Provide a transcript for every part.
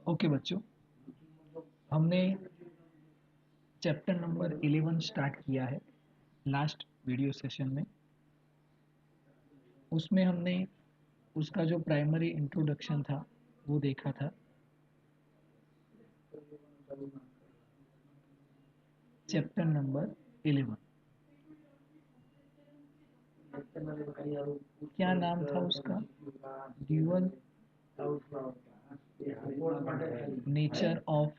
Okay बच्चों, हमने chapter number 11 start किया है लास्ट वीडियो सेशन में। उसमें हमने उसका जो प्राइमरी इंट्रोडक्शन था वो देखा था। चैप्टर नंबर 11, क्या नाम था उसका? Dual nature of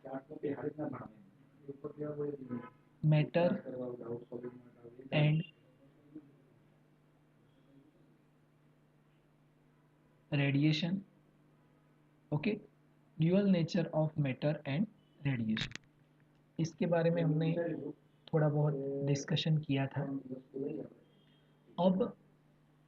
matter and radiation. Okay, dual nature of matter and radiation, इसके बारे में हमने थोड़ा बहुत डिस्कशन किया था। अब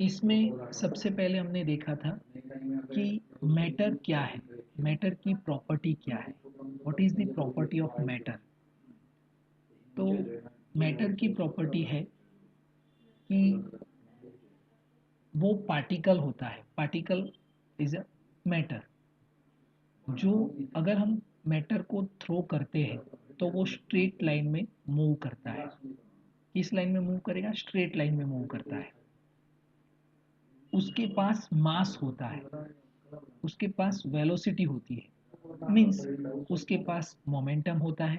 इसमें सबसे पहले हमने देखा था कि मैटर क्या है, मैटर की प्रॉपर्टी क्या है, what is the property of matter. तो मैटर की प्रॉपर्टी है कि वो पार्टिकल होता है, पार्टिकल इज अ मैटर। जो अगर हम मैटर को थ्रो करते हैं तो वो स्ट्रेट लाइन में मूव करता है। किस लाइन में मूव करेगा? स्ट्रेट लाइन में मूव करता है। उसके पास मास होता है, उसके पास वेलोसिटी होती है, मीन्स उसके पास मोमेंटम होता है।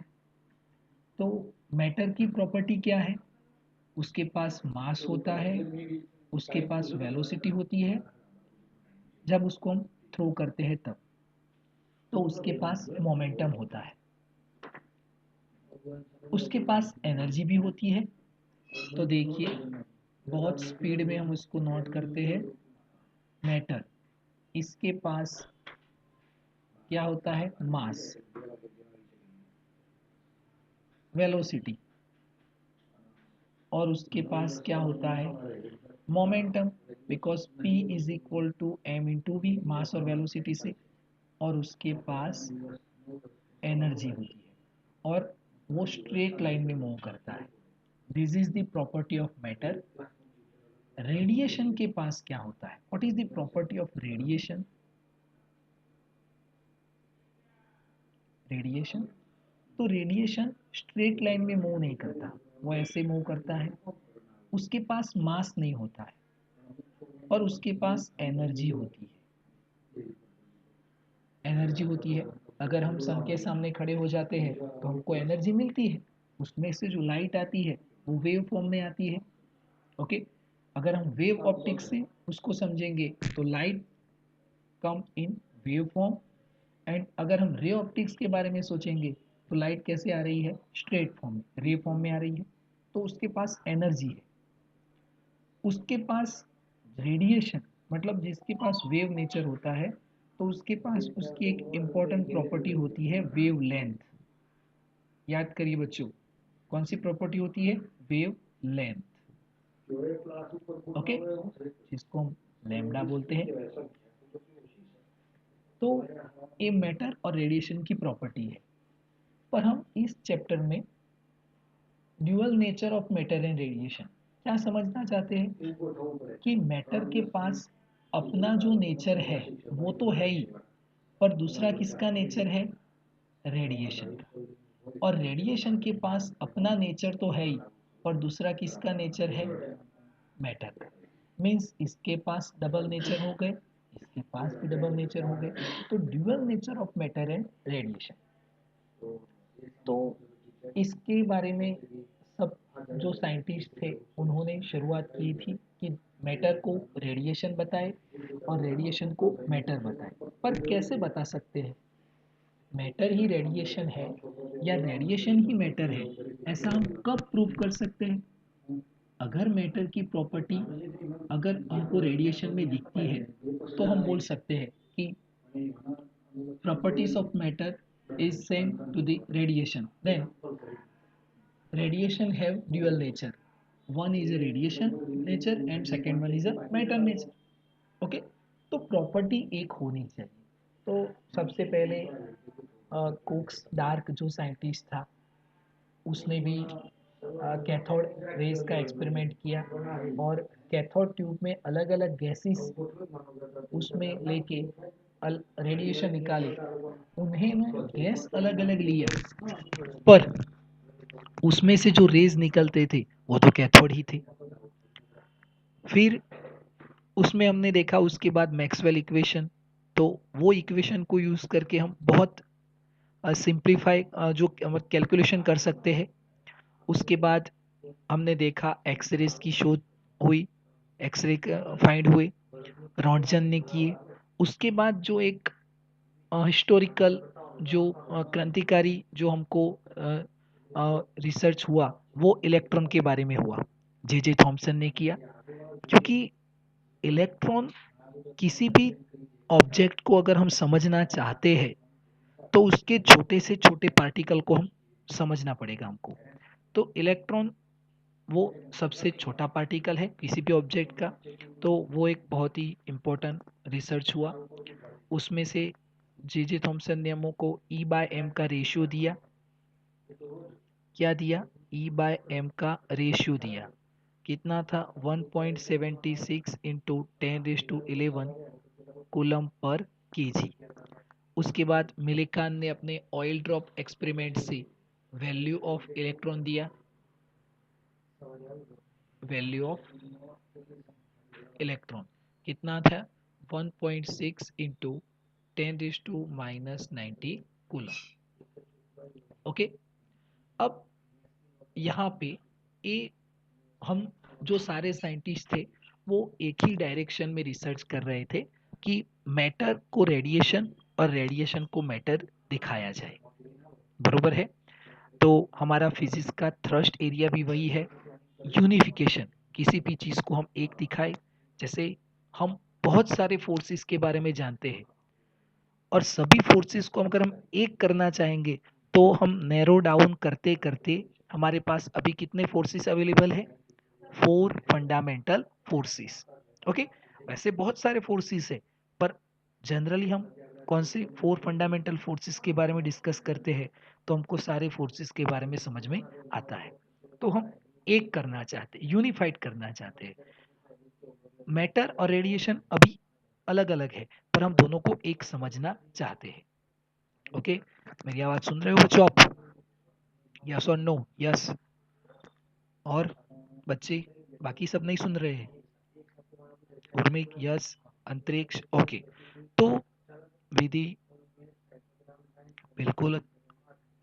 तो मैटर की प्रॉपर्टी क्या है? उसके पास मास होता है, उसके पास वेलोसिटी होती है जब उसको हम थ्रो करते हैं तब, तो उसके पास मोमेंटम होता है, उसके पास एनर्जी भी होती है। तो देखिए, बहुत स्पीड में हम उसको नोट करते हैं। मैटर, इसके पास क्या होता है? मास, वेलोसिटी, और उसके पास क्या होता है? Momentum, because P is equal to M into V, mass और वेलोसिटी से। और उसके पास एनर्जी होती है और वो स्ट्रेट लाइन में मूव करता है। This is the property of matter. Radiation के पास क्या होता है? What is the property of radiation? Radiation, तो रेडिएशन स्ट्रेट लाइन में मूव नहीं करता, वो ऐसे मूव करता है। उसके पास मास नहीं होता है और उसके पास एनर्जी होती है। एनर्जी होती है, अगर हम सन के सामने खड़े हो जाते हैं तो हमको एनर्जी मिलती है। उसमें से जो लाइट आती है वो वेव फॉर्म में आती है। ओके, अगर हम वेव ऑप्टिक्स से उसको समझेंगे तो light come in wave form. And अगर हम रे ऑप्टिक्स के बारे में सोचेंगे तो लाइट कैसे आ रही है? स्ट्रेट फॉर्म में, रे फॉर्म में आ रही है। तो उसके पास एनर्जी है। उसके पास रेडिएशन, मतलब जिसके पास वेव नेचर होता है, तो उसके पास उसकी एक इम्पॉर्टेंट प्रॉपर्टी होती है, वेव लेंथ। याद करिए बच्चों, कौन सी प्रॉपर्टी होती है? Wave length. ओके, जिसको हम लैम्डा बोलते हैं। तो ये मैटर और रेडिएशन की प्रॉपर्टी है। पर हम इस चैप्टर में dual nature of matter and radiation क्या समझना चाहते हैं कि मैटर के पास अपना जो नेचर है वो तो है ही, पर दूसरा किसका नेचर है? रेडिएशन का। और रेडिएशन के पास अपना नेचर तो है ही, पर दूसरा किसका नेचर है? मैटर का। मीन्स इसके पास डबल नेचर हो गए, इसके पास भी डबल नेचर हो गए। तो dual nature of matter and radiation, तो इसके बारे में सब जो साइंटिस्ट थे उन्होंने शुरुआत की थी कि मैटर को रेडिएशन बताए और रेडिएशन को मैटर बताए। पर कैसे बता सकते हैं मैटर ही रेडिएशन है या रेडिएशन ही मैटर है? ऐसा हम कब प्रूव कर सकते हैं? अगर मैटर की प्रॉपर्टी अगर हमको रेडिएशन में दिखती है तो हम बोल सकते हैं कि properties of matter is same to the radiation, then radiation have dual nature. One is a radiation nature and second one is a matter nature. Okay, तो प्रॉपर्टी एक होनी चाहिए। तो सबसे पहले कोक्स डार्क जो साइंटिस्ट था उसने भी कैथोड रेज का एक्सपेरिमेंट किया और कैथोड ट्यूब में अलग अलग गैसेस उसमें लेके रेडिएशन निकाले। उन्हें में गैस अलग अलग लिया, पर उसमें से जो रेज निकलते थे वो तो कैथोड ही थे। फिर उसमें हमने देखा उसके बाद मैक्सवेल इक्वेशन, तो वो इक्वेशन को यूज करके हम बहुत सिंप्लीफाई जो कैलकुलेशन कर सकते हैं। उसके बाद हमने देखा एक्सरेज की शोध हुई, एक्सरे फाइंड हुए, रॉन्टजन ने किए। उसके बाद जो एक हिस्टोरिकल जो क्रांतिकारी जो हमको रिसर्च हुआ वो इलेक्ट्रॉन के बारे में हुआ, जे जे थॉमसन ने किया। क्योंकि इलेक्ट्रॉन किसी भी ऑब्जेक्ट को अगर हम समझना चाहते हैं तो उसके छोटे से छोटे पार्टिकल को हम समझना पड़ेगा हमको। तो इलेक्ट्रॉन वो सबसे छोटा पार्टिकल है किसी भी ऑब्जेक्ट का, तो वो एक बहुत ही इम्पोर्टेंट रिसर्च हुआ। उसमें से जे जे थॉमसन ने हमको ई बाय एम का रेशियो दिया। क्या दिया? ई बाय एम का रेशियो दिया। कितना था? 1.76 इंटू 10⁻11 कूलम पर केजी। उसके बाद मिलिकान ने अपने ऑयल ड्रॉप एक्सपेरिमेंट से वैल्यू ऑफ इलेक्ट्रॉन दिया। वैल्यू ऑफ इलेक्ट्रॉन कितना था? 1.6 इंटू 10⁻90 कूलम। ओके, अब यहाँ पे ए हम जो सारे साइंटिस्ट थे वो एक ही डायरेक्शन में रिसर्च कर रहे थे कि मैटर को रेडिएशन और रेडिएशन को मैटर दिखाया जाए। बरोबर है? तो हमारा फिजिक्स का थ्रस्ट एरिया भी वही है, यूनिफिकेशन। किसी भी चीज को हम एक दिखाए, जैसे हम बहुत सारे फोर्सेस के बारे में जानते हैं और सभी फोर्सेस को अगर हम एक करना चाहेंगे तो हम नैरो डाउन करते करते हमारे पास अभी कितने फोर्सेस अवेलेबल है? 4 फंडामेंटल फोर्सेस। ओके, वैसे बहुत सारे फोर्सेस है, पर जनरली हम कौन सी 4 फंडामेंटल फोर्सेस के बारे में डिस्कस करते हैं तो हमको सारे फोर्सेस के बारे में समझ में आता है। तो हम एक करना चाहते हैं, यूनिफाइड करना चाहते हैं। मैटर और रेडिएशन अभी अलग अलग है, पर हम दोनों को एक समझना चाहते हैं। ओके, मेरी आवाज सुन रहे हो बच्चों आप? यस और नो? यस और बच्चे बाकी सब नहीं सुन रहे हैं? उर्मिक यस, अंतरिक्ष ओके। तो विधि बिल्कुल,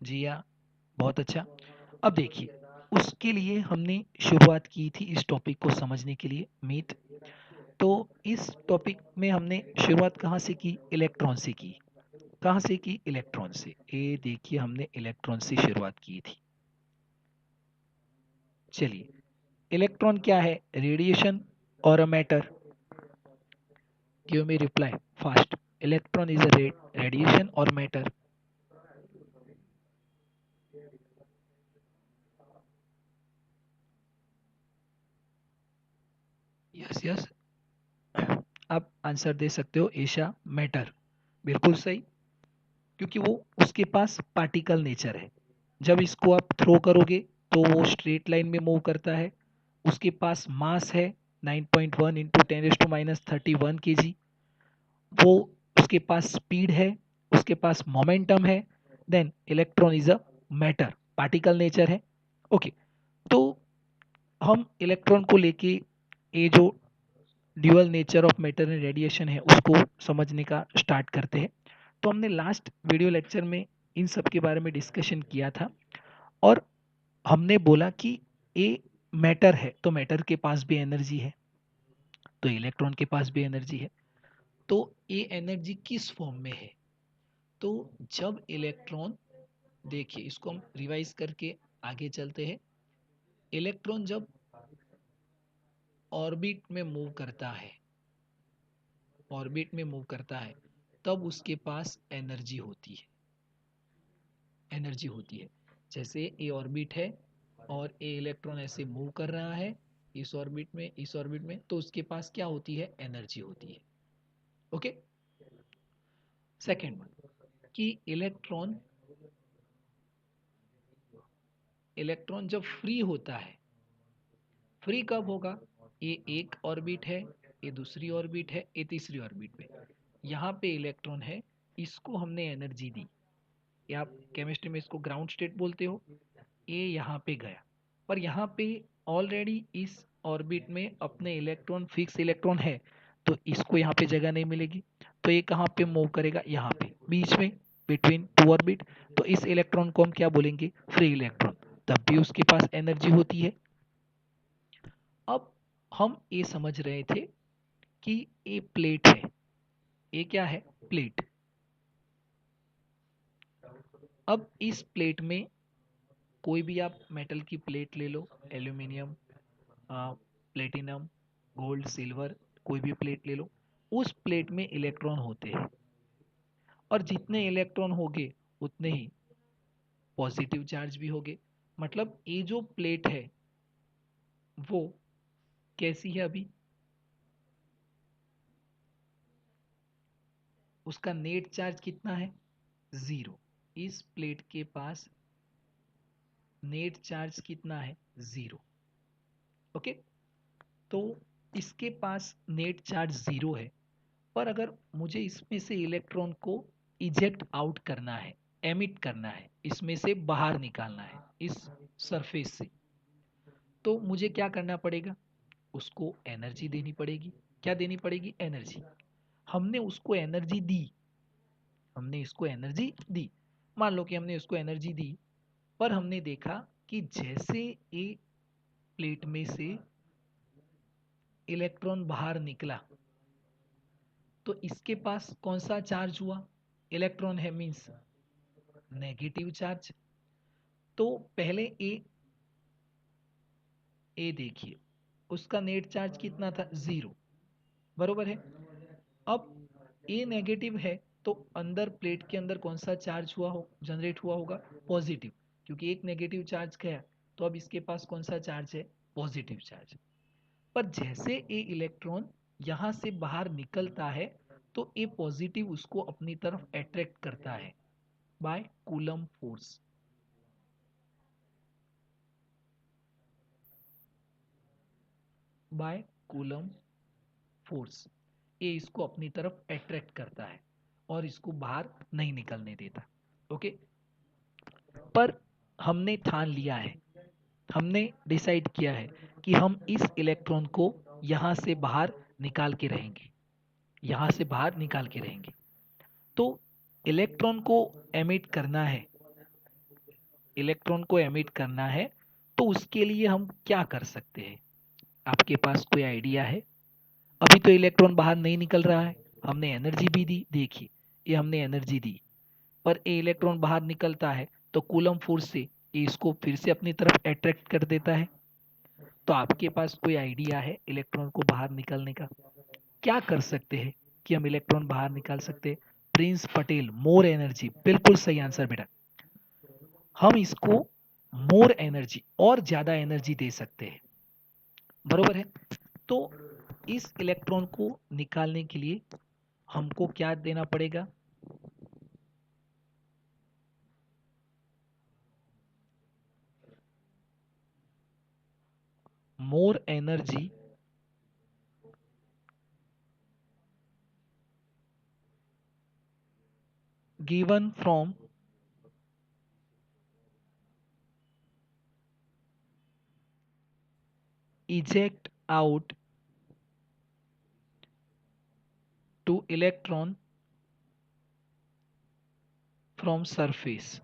जिया बहुत अच्छा। अब देखिए, उसके लिए हमने शुरुआत की थी इस टॉपिक को समझने के लिए, मीत। तो इस टॉपिक में हमने शुरुआत कहाँ से की? इलेक्ट्रॉन से की। कहाँ से की? इलेक्ट्रॉन से। ये देखिए हमने इलेक्ट्रॉन से शुरुआत की थी। चलिए, इलेक्ट्रॉन क्या है? रेडिएशन और a matter? Give me reply fast. Electron is a radiation और मैटर? यस यस, आप आंसर दे सकते हो ईशा, मैटर। बिल्कुल सही, क्योंकि वो उसके पास पार्टिकल नेचर है। जब इसको आप थ्रो करोगे तो वो स्ट्रेट लाइन में मूव करता है। उसके पास मास है 9.1 इंटू 10⁻31 केजी। वो उसके पास स्पीड है, उसके पास मोमेंटम है। Then electron is a matter, particle nature है। ओके, तो हम इलेक्ट्रॉन को लेके ये जो dual nature of matter and radiation है उसको समझने का स्टार्ट करते हैं। तो हमने लास्ट वीडियो लेक्चर में इन सब के बारे में डिस्कशन किया था और हमने बोला कि ए मैटर है तो मैटर के पास भी एनर्जी है, तो इलेक्ट्रॉन के पास भी एनर्जी है। तो ये एनर्जी किस फॉर्म में है? तो जब इलेक्ट्रॉन, देखिए इसको हम रिवाइज करके आगे चलते हैं। इलेक्ट्रॉन जब ऑर्बिट में मूव करता है, ऑर्बिट में मूव करता है, तब उसके पास एनर्जी होती है। एनर्जी होती है, जैसे ए ऑर्बिट है और ए इलेक्ट्रॉन ऐसे मूव कर रहा है इस ऑर्बिट में, इस ऑर्बिट में, तो उसके पास क्या होती है? एनर्जी होती है। ओके, सेकेंड वन कि इलेक्ट्रॉन इलेक्ट्रॉन जब फ्री होता है, फ्री कब होगा? ये एक ऑर्बिट है, ये दूसरी ऑर्बिट है, ये तीसरी ऑर्बिट पे, यहाँ पे इलेक्ट्रॉन है, इसको हमने एनर्जी दी, या आप केमिस्ट्री में इसको ग्राउंड स्टेट बोलते हो। ये यहाँ पे गया, पर यहाँ पे ऑलरेडी इस ऑर्बिट में अपने इलेक्ट्रॉन, फिक्स इलेक्ट्रॉन है, तो इसको यहाँ पे जगह नहीं मिलेगी, तो ये कहाँ पे मूव करेगा? यहाँ पे बीच में, बिटवीन टू ऑर्बिट। तो इस इलेक्ट्रॉन को हम क्या बोलेंगे? Free electron. तब भी उसके पास एनर्जी होती है। अब हम ये समझ रहे थे कि ये प्लेट है, ये क्या है? प्लेट। अब इस प्लेट में कोई भी आप मेटल की प्लेट ले लो, एल्यूमिनियम, प्लेटिनम, गोल्ड, सिल्वर, कोई भी प्लेट ले लो, उस प्लेट में इलेक्ट्रॉन होते हैं, और जितने इलेक्ट्रॉन होंगे उतने ही पॉजिटिव चार्ज भी होंगे। मतलब ये जो प्लेट है वो कैसी है? अभी उसका नेट चार्ज कितना है? जीरो। इस प्लेट के पास नेट चार्ज कितना है? जीरो। ओके, तो इसके पास नेट चार्ज जीरो है, पर अगर मुझे इसमें से इलेक्ट्रॉन को इजेक्ट आउट करना है, एमिट करना है, इसमें से बाहर निकालना है इस सरफेस से, तो मुझे क्या करना पड़ेगा? उसको एनर्जी देनी पड़ेगी। क्या देनी पड़ेगी? एनर्जी। हमने उसको एनर्जी दी, हमने इसको एनर्जी दी, मान लो कि हमने उसको एनर्जी दी, पर हमने देखा कि जैसे ये प्लेट में से इलेक्ट्रॉन बाहर निकला, तो इसके पास कौन सा चार्ज हुआ? इलेक्ट्रॉन है, मीन्स नेगेटिव चार्ज। तो पहले ए देखिए, उसका नेट चार्ज कितना था? जीरो, बरोबर है। अब ए नेगेटिव है, तो अंदर प्लेट के अंदर कौन सा चार्ज हुआ हो, जनरेट हुआ होगा? पॉजिटिव, क्योंकि एक नेगेटिव चार्ज गया, तो अब इसके पास कौन सा चार्ज है? Positive charge. पर जैसे ए इलेक्ट्रॉन यहां से बाहर निकलता है, तो ए पॉजिटिव उसको अपनी तरफ अट्रैक्ट करता है by Coulomb force. By Coulomb force ये इसको अपनी तरफ अट्रैक्ट करता है और इसको बाहर नहीं निकलने देता। ओके, पर हमने ठान लिया है, हमने डिसाइड किया है कि हम इस इलेक्ट्रॉन को यहाँ से बाहर निकाल के रहेंगे, यहाँ से बाहर निकाल के रहेंगे। तो इलेक्ट्रॉन को एमिट करना है, इलेक्ट्रॉन को एमिट करना है, तो उसके लिए हम क्या कर सकते हैं? आपके पास कोई आइडिया है? अभी तो इलेक्ट्रॉन बाहर नहीं निकल रहा है, हमने एनर्जी भी दी, देखिए ये हमने एनर्जी दी, पर ये इलेक्ट्रॉन बाहर निकलता है, तो कूलम फोर्स से ये इसको फिर से अपनी तरफ अट्रैक्ट कर देता है। तो आपके पास कोई आइडिया है इलेक्ट्रॉन को बाहर निकलने का? क्या कर सकते हैं कि हम इलेक्ट्रॉन बाहर निकाल सकते हैं? प्रिंस पटेल, मोर एनर्जी, बिल्कुल सही आंसर बेटा। हम इसको मोर एनर्जी, और ज्यादा एनर्जी दे सकते हैं, बरोबर है। तो इस इलेक्ट्रॉन को निकालने के लिए हमको क्या देना पड़ेगा? More energy given from eject out to electron from surface।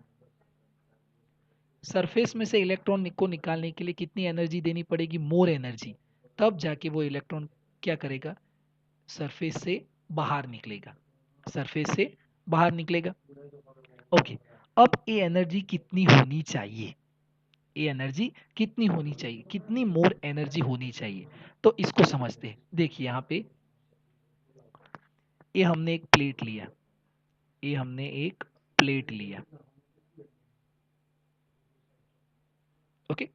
Surface में से इलेक्ट्रॉन को निकालने के लिए कितनी एनर्जी देनी पड़ेगी? More energy. तब जाके वो इलेक्ट्रॉन क्या करेगा? सरफेस से बाहर निकलेगा, सरफेस से बाहर निकलेगा। ओके, अब ये एनर्जी कितनी होनी चाहिए? ये एनर्जी कितनी होनी चाहिए, कितनी मोर एनर्जी होनी चाहिए? तो इसको समझते हैं। देखिए यहाँ पे ये हमने एक प्लेट लिया, ये हमने एक प्लेट लिया। ओके,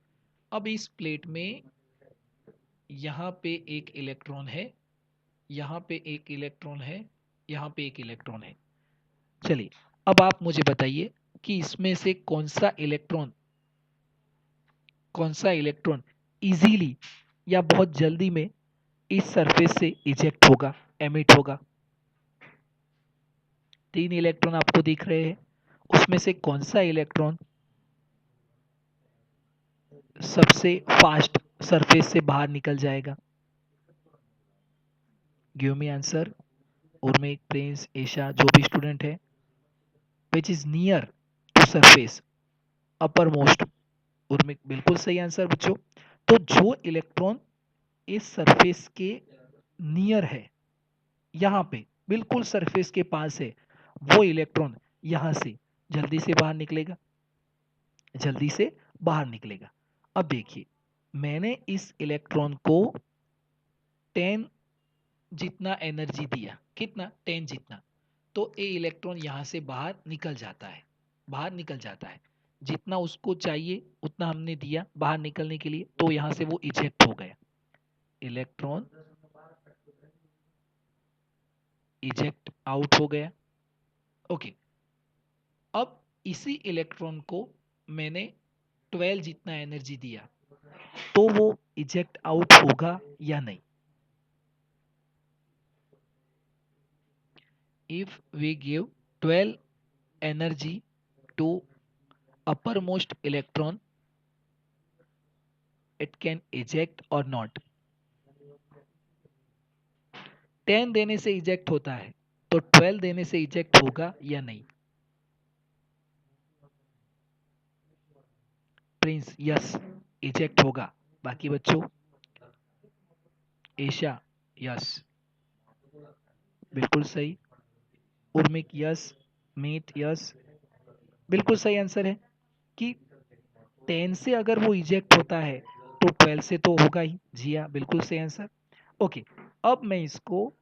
अब इस प्लेट में यहाँ पे एक इलेक्ट्रॉन है, यहाँ पे एक इलेक्ट्रॉन है, यहाँ पे एक इलेक्ट्रॉन है। चलिए, अब आप मुझे बताइए कि इसमें से कौन सा इलेक्ट्रॉन कौन सा इलेक्ट्रॉन इजीली या बहुत जल्दी में इस सरफेस से इजेक्ट होगा, एमिट होगा। 3 इलेक्ट्रॉन आपको दिख रहे हैं, उसमें से कौन सा इलेक्ट्रॉन सबसे फास्ट सरफेस से बाहर निकल जाएगा? Give me answer. उर्मिक, प्रिंस, ईशा, जो भी स्टूडेंट है। Which is near to surface, uppermost. Urmik बिल्कुल सही आंसर बच्चों। तो जो इलेक्ट्रॉन इस सरफेस के नियर है, यहाँ पे बिल्कुल सरफेस के पास है, वो इलेक्ट्रॉन यहाँ से जल्दी से बाहर निकलेगा, जल्दी से बाहर निकलेगा। अब देखिए, मैंने इस इलेक्ट्रॉन को 10 जितना एनर्जी दिया, कितना? 10 जितना। तो ये इलेक्ट्रॉन यहाँ से बाहर निकल जाता है, बाहर निकल जाता है। जितना उसको चाहिए उतना हमने दिया बाहर निकलने के लिए, तो यहाँ से वो इजेक्ट हो गया। इलेक्ट्रॉन इजेक्ट आउट हो गया। ओके, अब इसी इलेक्ट्रॉन को मैंने 12 जितना एनर्जी दिया, तो वो इजेक्ट आउट होगा या नहीं? If we give 12 energy to uppermost electron, it can eject or not? 10 देने से इजेक्ट होता है, तो 12 देने से इजेक्ट होगा या नहीं? प्रिंस, यस, इजेक्ट होगा। बाकी बच्चों? एशा, यस, बिल्कुल सही। उर्मिक, यस। मीत, यस, बिल्कुल सही आंसर है कि 10 से अगर वो इजेक्ट होता है तो 12 से तो होगा ही। जी हाँ, बिल्कुल सही आंसर। ओके, अब मैं इसको,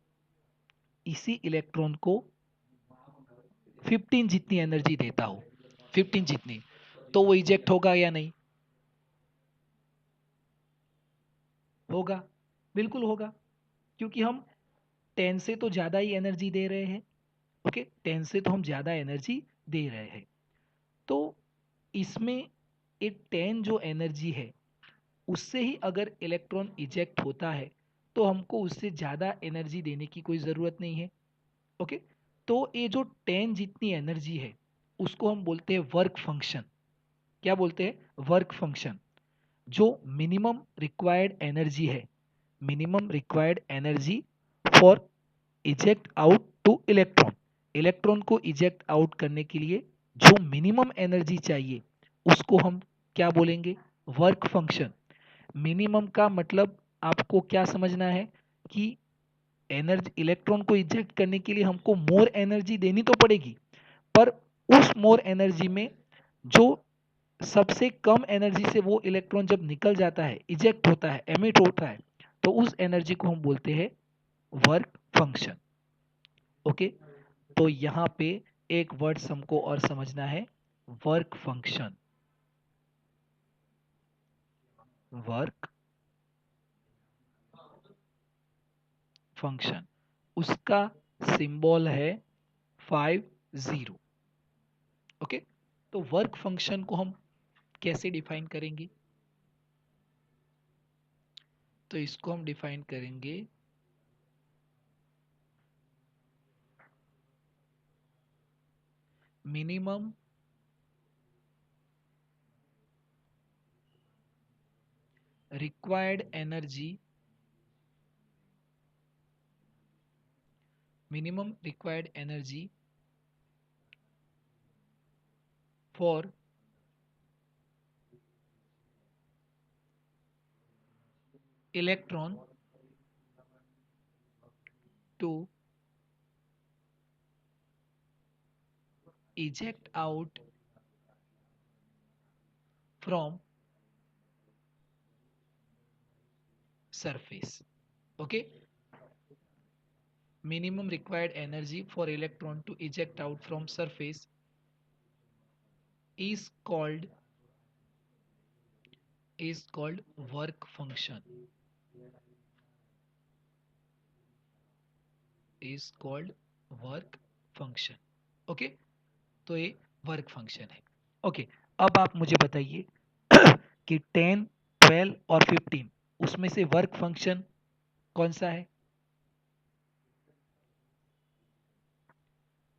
इसी इलेक्ट्रॉन को 15 जितनी एनर्जी देता हूं, 15 जितनी, तो वो इजेक्ट होगा या नहीं? होगा, बिल्कुल होगा, क्योंकि हम 10 से तो ज्यादा ही एनर्जी दे रहे हैं। ओके, 10 से तो हम ज्यादा एनर्जी दे रहे हैं, तो इसमें एक 10 जो एनर्जी है, उससे ही अगर इलेक्ट्रॉन इजेक्ट होता है तो हमको उससे ज्यादा एनर्जी देने की कोई जरूरत नहीं है। ओके, तो ये जो 10 जितनी एनर्जी है, उसको हम बोलते हैं वर्क फंक्शन। क्या बोलते हैं? Work function. जो मिनिमम रिक्वायर्ड एनर्जी है, minimum required energy for eject out two electron, electron को इजेक्ट आउट करने के लिए जो मिनिमम एनर्जी चाहिए, उसको हम क्या बोलेंगे? Work function. मिनिमम का मतलब आपको क्या समझना है कि एनर्जी, इलेक्ट्रॉन को इजेक्ट करने के लिए हमको मोर एनर्जी देनी तो पड़ेगी, पर उस मोर एनर्जी में जो सबसे कम एनर्जी से वो इलेक्ट्रॉन जब निकल जाता है, इजेक्ट होता है, एमिट होता है, तो उस एनर्जी को हम बोलते हैं वर्क फंक्शन। ओके, तो यहाँ पे एक वर्ड्स हमको और समझना है, वर्क फंक्शन। वर्क फंक्शन, उसका सिंबल है 50। ओके, तो वर्क फंक्शन को हम कैसे डिफाइन करेंगे? तो इसको हम डिफाइन करेंगे minimum required energy, minimum required energy for electron to eject out from surface. Okay, minimum required energy for electron to eject out from surface is called work function, is called work function. Okay, तो ये work function है। Okay, अब आप मुझे बताइए कि 10, 12 और 15 उसमें से वर्क फंक्शन कौन सा है?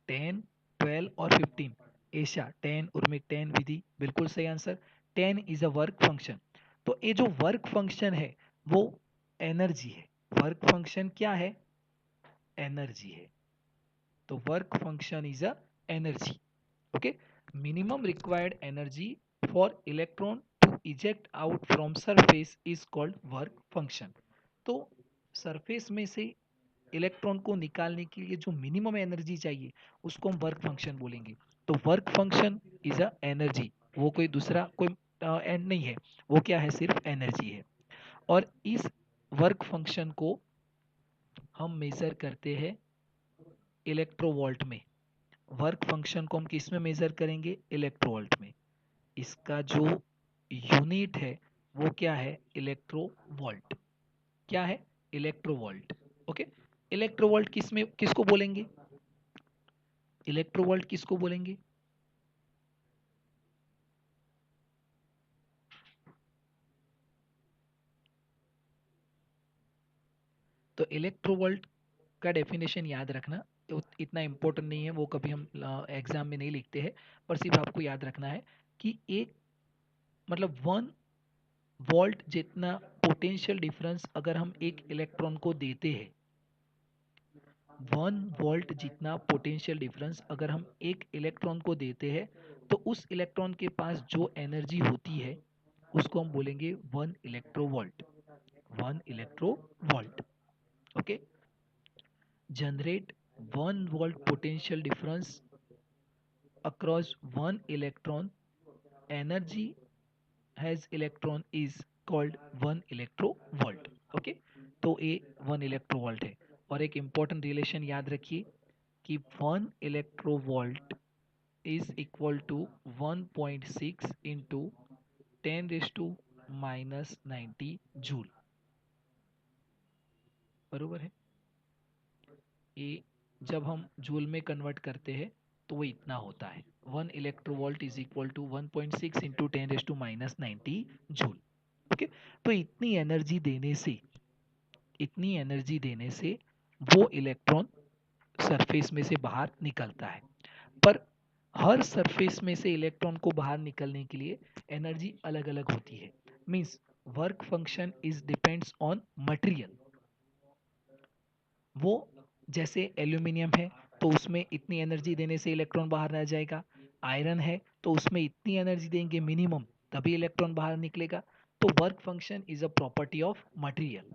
10, 12 और 15। ऐसा 10 उर्मिक 10 विधि बिल्कुल सही answer. 10 is a work function. तो ये जो वर्क फंक्शन है वो एनर्जी है। वर्क फंक्शन क्या है? एनर्जी है। तो work function is a energy. Okay, minimum required energy for electron to eject out from surface is called work function. तो सरफेस में से इलेक्ट्रॉन को निकालने के लिए जो मिनिमम एनर्जी चाहिए उसको हम वर्क फंक्शन बोलेंगे। तो work function is a energy, वो कोई दूसरा कोई एंड नहीं है, वो क्या है? सिर्फ एनर्जी है। और इस वर्क फंक्शन को हम मेजर करते हैं इलेक्ट्रोवोल्ट में। वर्क फंक्शन को हम किस में मेजर करेंगे? इलेक्ट्रोवोल्ट में। इसका जो यूनिट है वो क्या है? इलेक्ट्रोवोल्ट। क्या है? इलेक्ट्रोवोल्ट। ओके, इलेक्ट्रोवोल्ट किस में किसको बोलेंगे? इलेक्ट्रोवोल्ट किसको बोलेंगे? तो इलेक्ट्रोवोल्ट का डेफिनेशन याद रखना, इतना इम्पोर्टेंट नहीं है, वो कभी हम एग्जाम में नहीं लिखते हैं, पर सिर्फ आपको याद रखना है कि एक मतलब 1 वोल्ट जितना पोटेंशियल डिफरेंस अगर हम एक इलेक्ट्रॉन को देते हैं, 1 वोल्ट जितना पोटेंशियल डिफरेंस अगर हम एक इलेक्ट्रॉन को देते हैं, तो उस इलेक्ट्रॉन के पास जो एनर्जी होती है उसको हम बोलेंगे 1 electronvolt. 1 electronvolt. Okay, generate 1 volt potential difference across one electron, energy has electron is called 1 electrovolt। Okay, तो ये 1 इलेक्ट्रोवोल्ट है। और एक इंपॉर्टेंट रिलेशन याद रखिए कि 1 electronvolt is equal to 1.6 into 10⁻⁻90 joule. बरोबर है? ये जब हम जूल में कन्वर्ट करते हैं तो वो इतना होता है। 1 electronvolt is equal to 1.6 into 10⁻90 joule. Okay, तो इतनी एनर्जी देने से वो इलेक्ट्रॉन सरफेस में से बाहर निकलता है। पर हर सरफेस में से इलेक्ट्रॉन को बाहर निकलने के लिए एनर्जी अलग अलग होती है। Means work function is depends on material. वो जैसे एल्यूमिनियम है तो उसमें इतनी एनर्जी देने से इलेक्ट्रॉन बाहर आ जाएगा। आयरन है तो उसमें इतनी एनर्जी देंगे मिनिमम, तभी इलेक्ट्रॉन बाहर निकलेगा। तो work function is a property of material.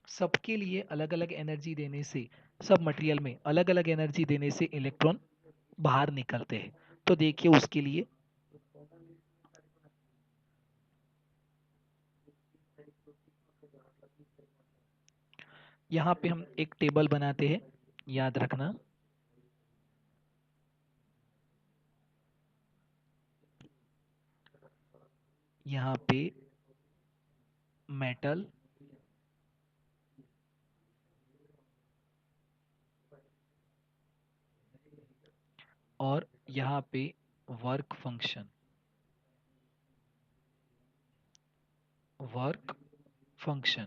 सबके लिए अलग अलग एनर्जी देने से, सब मटेरियल में अलग अलग एनर्जी देने से इलेक्ट्रॉन बाहर निकलते हैं। तो देखिए उसके लिए यहाँ पे हम एक टेबल बनाते हैं, याद रखना। यहाँ पे मेटल, और यहाँ पे वर्क फंक्शन, वर्क फंक्शन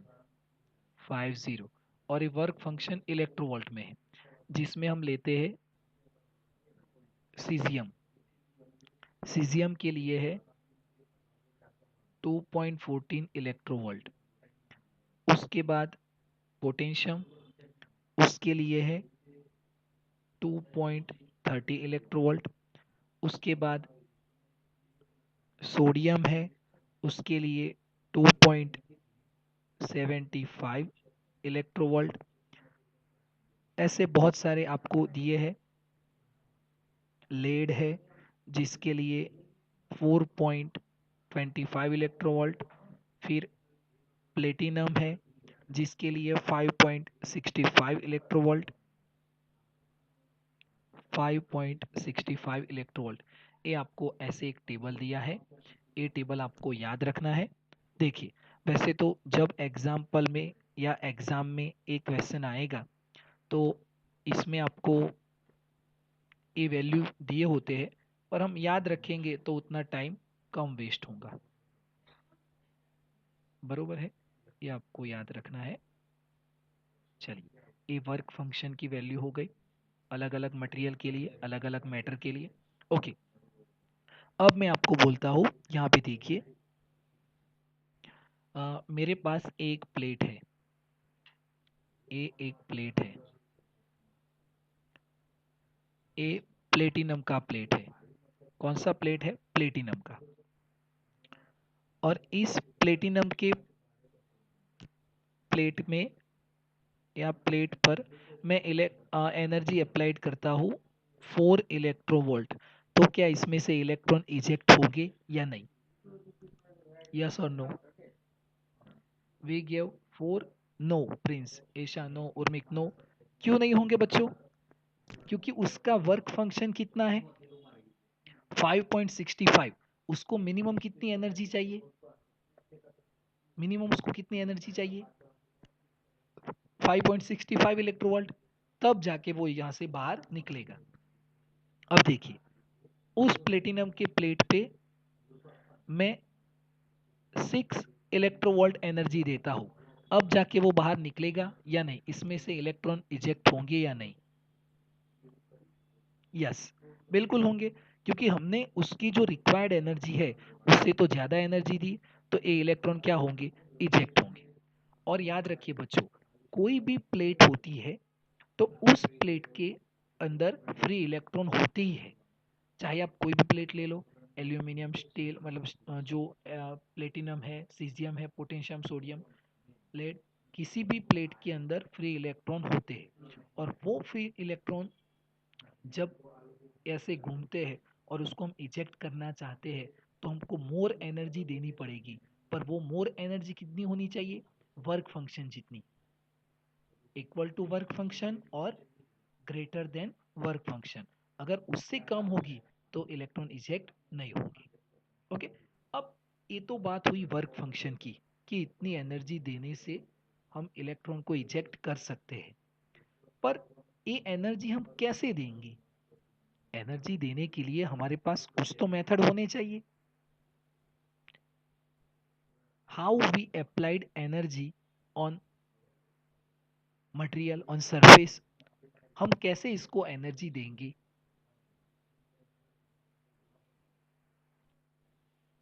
50। और ये वर्क फंक्शन इलेक्ट्रोवोल्ट में है, जिसमें हम लेते हैं सीजियम। सीजियम के लिए है 2.14 इलेक्ट्रोवोल्ट। उसके बाद पोटेशियम, उसके लिए है 2.30 इलेक्ट्रोवोल्ट। उसके बाद सोडियम है, उसके लिए 2.75 इलेक्ट्रोवोल्ट। ऐसे बहुत सारे आपको दिए हैं। लेड है जिसके लिए 4.25 इलेक्ट्रोवोल्ट। फिर प्लेटिनम है जिसके लिए 5.65 इलेक्ट्रोवोल्ट। 5.65 इलेक्ट्रोवोल्ट। ये आपको ऐसे एक टेबल दिया है, ये टेबल आपको याद रखना है। देखिए, वैसे तो जब एग्जाम्पल में या एग्जाम में एक क्वेश्चन आएगा तो इसमें आपको ये वैल्यू दिए होते हैं, पर हम याद रखेंगे तो उतना टाइम कम वेस्ट होगा। बरोबर है, ये आपको याद रखना है। चलिए, ए वर्क फंक्शन की वैल्यू हो गई अलग अलग मटेरियल के लिए, अलग अलग मैटर के लिए। ओके, अब मैं आपको बोलता हूँ, यहाँ पे देखिए, मेरे पास एक प्लेट है, ए एक प्लेट है, ए प्लेटिनम का प्लेट है। कौन सा प्लेट है? प्लेटिनम का। और इस प्लेटिनम के प्लेट में या प्लेट पर मैं एनर्जी अप्लाइड करता हूँ 4 इलेक्ट्रोवोल्ट। तो क्या इसमें से इलेक्ट्रॉन इजेक्ट होंगे या नहीं? यस और no? We give 4। No Prince, Aisha no, Urmik no. क्यों नहीं होंगे बच्चों? क्योंकि उसका वर्क फंक्शन कितना है? 5.65। उसको मिनिमम कितनी एनर्जी चाहिए? मिनिमम उसको कितनी एनर्जी चाहिए? 5.65 इलेक्ट्रोवोल्ट। तब जाके वो यहां से बाहर निकलेगा। अब देखिए, उस प्लेटिनम के प्लेट पे मैं 6 इलेक्ट्रोवोल्ट एनर्जी देता हूं। अब जाके वो बाहर निकलेगा या नहीं? इसमें से इलेक्ट्रॉन इजेक्ट होंगे या नहीं? यस, बिल्कुल होंगे, क्योंकि हमने उसकी जो रिक्वायर्ड एनर्जी है उससे तो ज्यादा एनर्जी दी, तो ये इलेक्ट्रॉन क्या होंगे? इजेक्ट होंगे। और याद रखिए बच्चों, कोई भी प्लेट होती है तो उस प्लेट के अंदर फ्री इलेक्ट्रॉन होते ही है। चाहे आप कोई भी प्लेट ले लो, एल्यूमिनियम, स्टील, मतलब जो प्लेटिनम है, सीजियम है, पोटेशियम, सोडियम, लेड, किसी भी प्लेट के अंदर फ्री इलेक्ट्रॉन होते हैं। और वो फ्री इलेक्ट्रॉन जब ऐसे घूमते हैं और उसको हम इजेक्ट करना चाहते हैं, तो हमको मोर एनर्जी देनी पड़ेगी। पर वो मोर एनर्जी कितनी होनी चाहिए? वर्क फंक्शन जितनी, इक्वल टू वर्क फंक्शन और ग्रेटर देन वर्क फंक्शन। अगर उससे कम होगी तो इलेक्ट्रॉन इजेक्ट नहीं होगी। ओके, अब ये तो बात हुई वर्क फंक्शन की, कि इतनी एनर्जी देने से हम इलेक्ट्रॉन को इजेक्ट कर सकते हैं। पर ये एनर्जी हम कैसे देंगे? एनर्जी देने के लिए हमारे पास कुछ तो मेथड होने चाहिए। How we applied energy on material, on surface, हम कैसे इसको एनर्जी देंगे?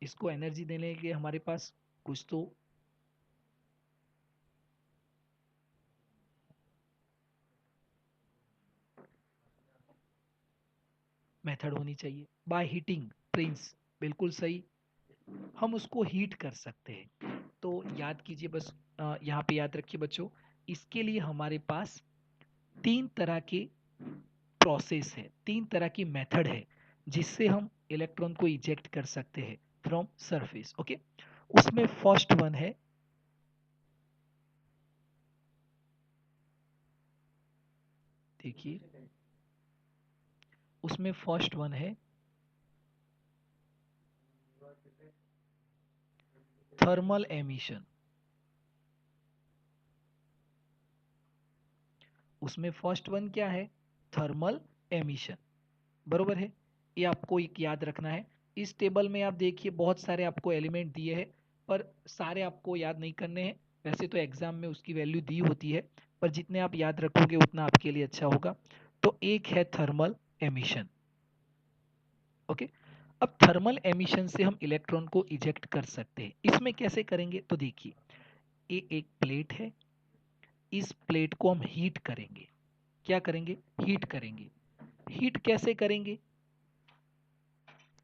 इसको एनर्जी देने के लिए हमारे पास कुछ तो मेथड होनी चाहिए। बाय हीटिंग, प्रिंस, बिल्कुल सही, हम उसको हीट कर सकते हैं। तो याद कीजिए बस, यहाँ पे याद रखिए बच्चों, इसके लिए हमारे पास 3 तरह के प्रोसेस है, 3 तरह की मेथड है जिससे हम इलेक्ट्रॉन को इजेक्ट कर सकते हैं फ्रॉम सरफेस। ओके, उसमें फर्स्ट वन है, देखिए, उसमें फर्स्ट वन है थर्मल एमिशन। उसमें फर्स्ट वन क्या है? Thermal emission. बरोबर है, ये आपको एक याद रखना है। इस टेबल में आप देखिए बहुत सारे आपको एलिमेंट दिए हैं, पर सारे आपको याद नहीं करने हैं। वैसे तो एग्जाम में उसकी वैल्यू दी होती है, पर जितने आप याद रखोगे उतना आपके लिए अच्छा होगा। तो एक है थर्मल एमिशन। ओके, अब थर्मल एमिशन से हम इलेक्ट्रॉन को इजेक्ट कर सकते हैं। इसमें कैसे करेंगे? तो देखिए, ये एक प्लेट है, इस प्लेट को हम हीट करेंगे। क्या करेंगे? हीट करेंगे। हीट कैसे करेंगे?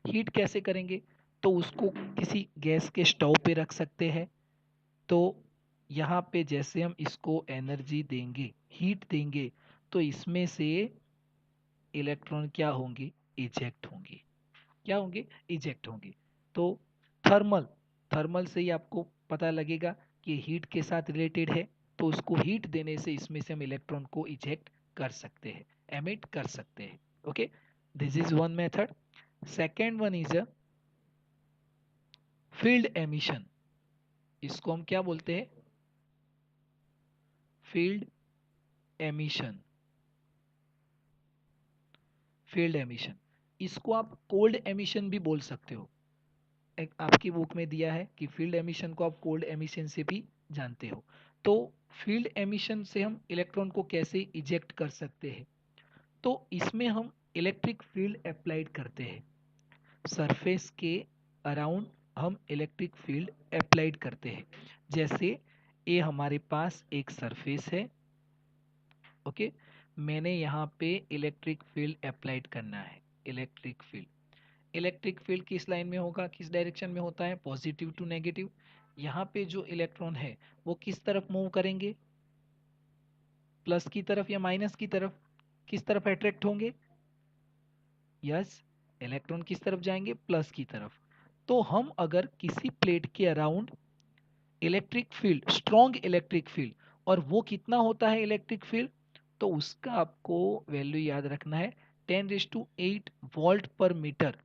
हीट कैसे करेंगे? तो उसको किसी गैस के स्टोव पे रख सकते हैं। तो यहाँ पे जैसे हम इसको एनर्जी देंगे, हीट देंगे, तो इसमें से इलेक्ट्रॉन क्या होंगे? इजेक्ट होंगे। क्या होंगे? इजेक्ट होंगे। तो थर्मल, थर्मल से ही आपको पता लगेगा कि हीट के साथ रिलेटेड है। तो उसको हीट देने से इसमें से हम इलेक्ट्रॉन को इजेक्ट कर सकते हैं, एमिट कर सकते हैं। Okay, this is one method. Second one is a field emission. इसको हम क्या बोलते हैं? Field emission. फील्ड एमिशन, इसको आप कोल्ड एमिशन भी बोल सकते हो। आपकी बुक में दिया है कि फील्ड एमिशन को आप कोल्ड एमिशन से भी जानते हो। तो फील्ड एमिशन से हम इलेक्ट्रॉन को कैसे इजेक्ट कर सकते हैं? तो इसमें हम इलेक्ट्रिक फील्ड अप्लाइड करते हैं, सरफेस के अराउंड हम इलेक्ट्रिक फील्ड अप्लाइड करते हैं। जैसे ये हमारे पास एक सरफेस है, ओके, मैंने यहाँ पे इलेक्ट्रिक फील्ड अप्लाइड करना है। इलेक्ट्रिक फील्ड किस लाइन में होगा, किस डायरेक्शन में होता है? Positive to negative. यहाँ पे जो इलेक्ट्रॉन है वो किस तरफ मूव करेंगे? प्लस की तरफ या माइनस की तरफ? किस तरफ अट्रैक्ट होंगे? यस, इलेक्ट्रॉन किस तरफ जाएंगे? प्लस की तरफ। तो हम अगर किसी प्लेट के around electric field, strong electric field, और वो कितना होता है इलेक्ट्रिक फील्ड, तो उसका आपको वैल्यू याद रखना है 10⁸ वोल्ट पर मीटर।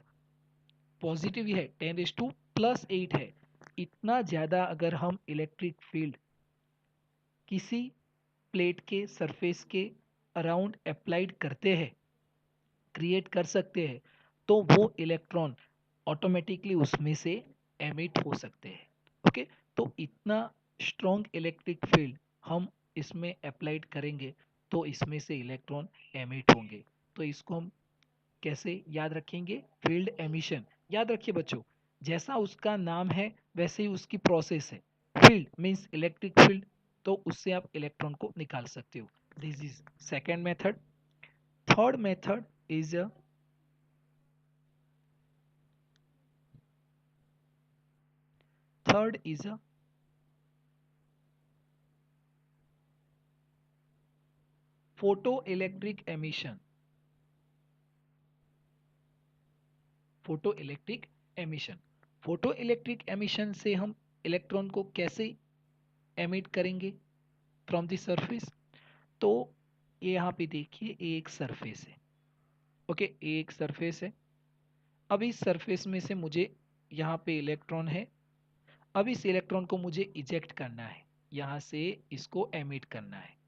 पॉजिटिव ही है, 10⁻+8 है। इतना ज़्यादा अगर हम इलेक्ट्रिक फील्ड किसी प्लेट के सरफेस के अराउंड अप्लाइड करते हैं, क्रिएट कर सकते हैं, तो वो इलेक्ट्रॉन ऑटोमेटिकली उसमें से एमिट हो सकते हैं। ओके, तो इतना स्ट्रॉन्ग इलेक्ट्रिक फील्ड हम इसमें अप्लाइड करेंगे तो इसमें से इलेक्ट्रॉन एमिट होंगे। तो इसको हम कैसे याद रखेंगे? Field emission. याद रखिए बच्चों, जैसा उसका नाम है वैसे ही उसकी प्रोसेस है। फील्ड मीन्स इलेक्ट्रिक फील्ड, तो उससे आप इलेक्ट्रॉन को निकाल सकते हो। This is second method. Third method is a photoelectric emission। Photoelectric emission. Photoelectric emission से हम इलेक्ट्रॉन को कैसे एमिट करेंगे फ्रॉम द सरफेस? तो ये यहाँ पे देखिए, एक सरफेस है, ओके, एक सरफेस है। अब इस सरफेस में से मुझे, यहाँ पे इलेक्ट्रॉन है, अब इस इलेक्ट्रॉन को मुझे इजेक्ट करना है, यहाँ से इसको एमिट करना है।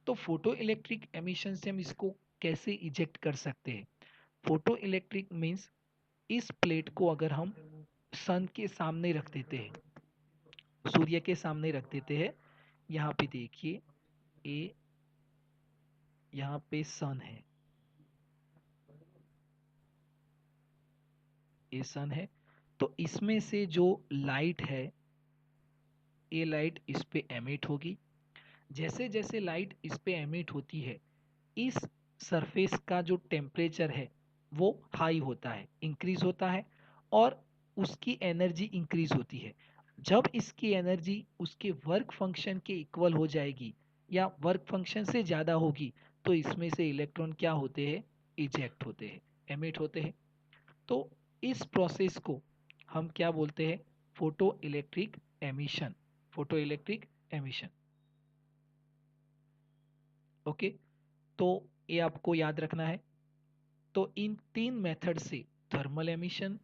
तो फोटो इलेक्ट्रिक एमिशन से हम इसको कैसे इजेक्ट कर सकते हैं? फोटो इलेक्ट्रिक मीन्स इस प्लेट को अगर हम सन के सामने रख देते हैं, सूर्य के सामने रख देते हैं, यहाँ पे देखिए, ये यहाँ पे सन है, ये सन है। तो इसमें से जो लाइट है, ये लाइट इस पे एमिट होगी। जैसे जैसे लाइट इस पे एमिट होती है, इस सरफेस का जो टेम्परेचर है वो हाई होता है, इंक्रीज होता है, और उसकी एनर्जी इंक्रीज होती है। जब इसकी एनर्जी उसके वर्क फंक्शन के इक्वल हो जाएगी या वर्क फंक्शन से ज़्यादा होगी, तो इसमें से इलेक्ट्रॉन क्या होते हैं? इजेक्ट होते हैं, एमिट होते हैं। तो इस प्रोसेस को हम क्या बोलते हैं? Photo electric emission. Photo electric emission, okay. तो ये आपको याद रखना है। तो इन तीन मेथड से, थर्मल एमिशन,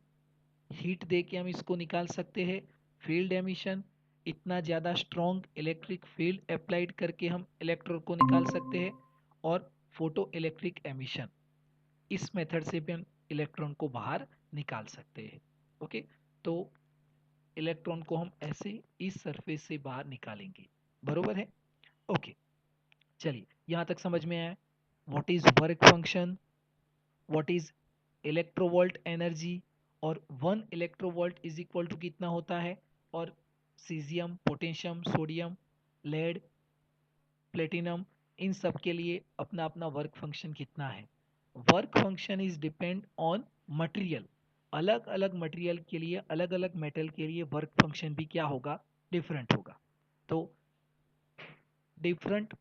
हीट दे के हम इसको निकाल सकते हैं। फील्ड एमिशन, इतना ज़्यादा स्ट्रॉन्ग इलेक्ट्रिक फील्ड अप्लाइड करके हम इलेक्ट्रॉन को निकाल सकते हैं। और फोटो इलेक्ट्रिक एमिशन, इस मेथड से भी हम इलेक्ट्रॉन को बाहर निकाल सकते हैं। ओके, तो इलेक्ट्रॉन को हम ऐसे इस सरफेस से बाहर निकालेंगे, बरोबर है? ओके, चलिए यहाँ तक समझ में आया। What is work function, what is electronvolt energy, और 1 इलेक्ट्रोवोल्ट इज इक्वल टू कितना होता है, और caesium, potassium, sodium, lead, platinum, इन सब के लिए अपना अपना वर्क फंक्शन कितना है। Work function is depend on material. अलग अलग मटेरियल के लिए, अलग अलग मेटल के लिए वर्क फंक्शन भी क्या होगा? डिफरेंट होगा। तो different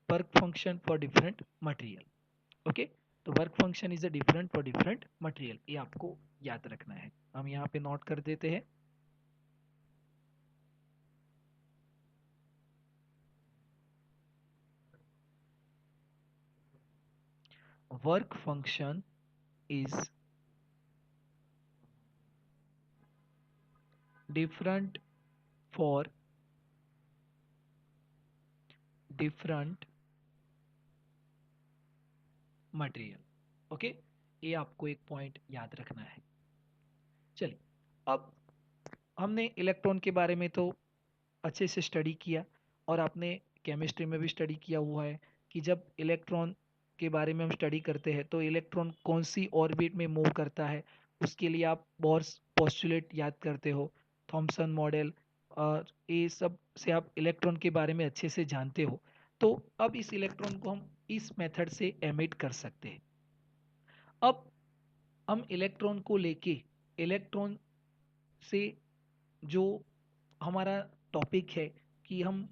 work function for different material, okay. तो work function is a different for different material, ये आपको याद रखना है। हम यहाँ पे नोट कर देते हैं। Work function is different for different material, okay. ये आपको एक पॉइंट याद रखना है। चलिए, अब हमने इलेक्ट्रॉन के बारे में तो अच्छे से स्टडी किया, और आपने केमिस्ट्री में भी स्टडी किया हुआ है कि जब इलेक्ट्रॉन के बारे में हम स्टडी करते हैं तो इलेक्ट्रॉन कौन सी ऑर्बिट में मूव करता है, उसके लिए आप बोर्स पोस्टुलेट याद करते हो, थॉमसन मॉडल, और ये सब से आप इलेक्ट्रॉन के बारे में अच्छे से जानते हो। तो अब इस इलेक्ट्रॉन को हम इस मेथड से एमिट कर सकते हैं। अब हम इलेक्ट्रॉन को लेके, इलेक्ट्रॉन से जो हमारा टॉपिक है कि हम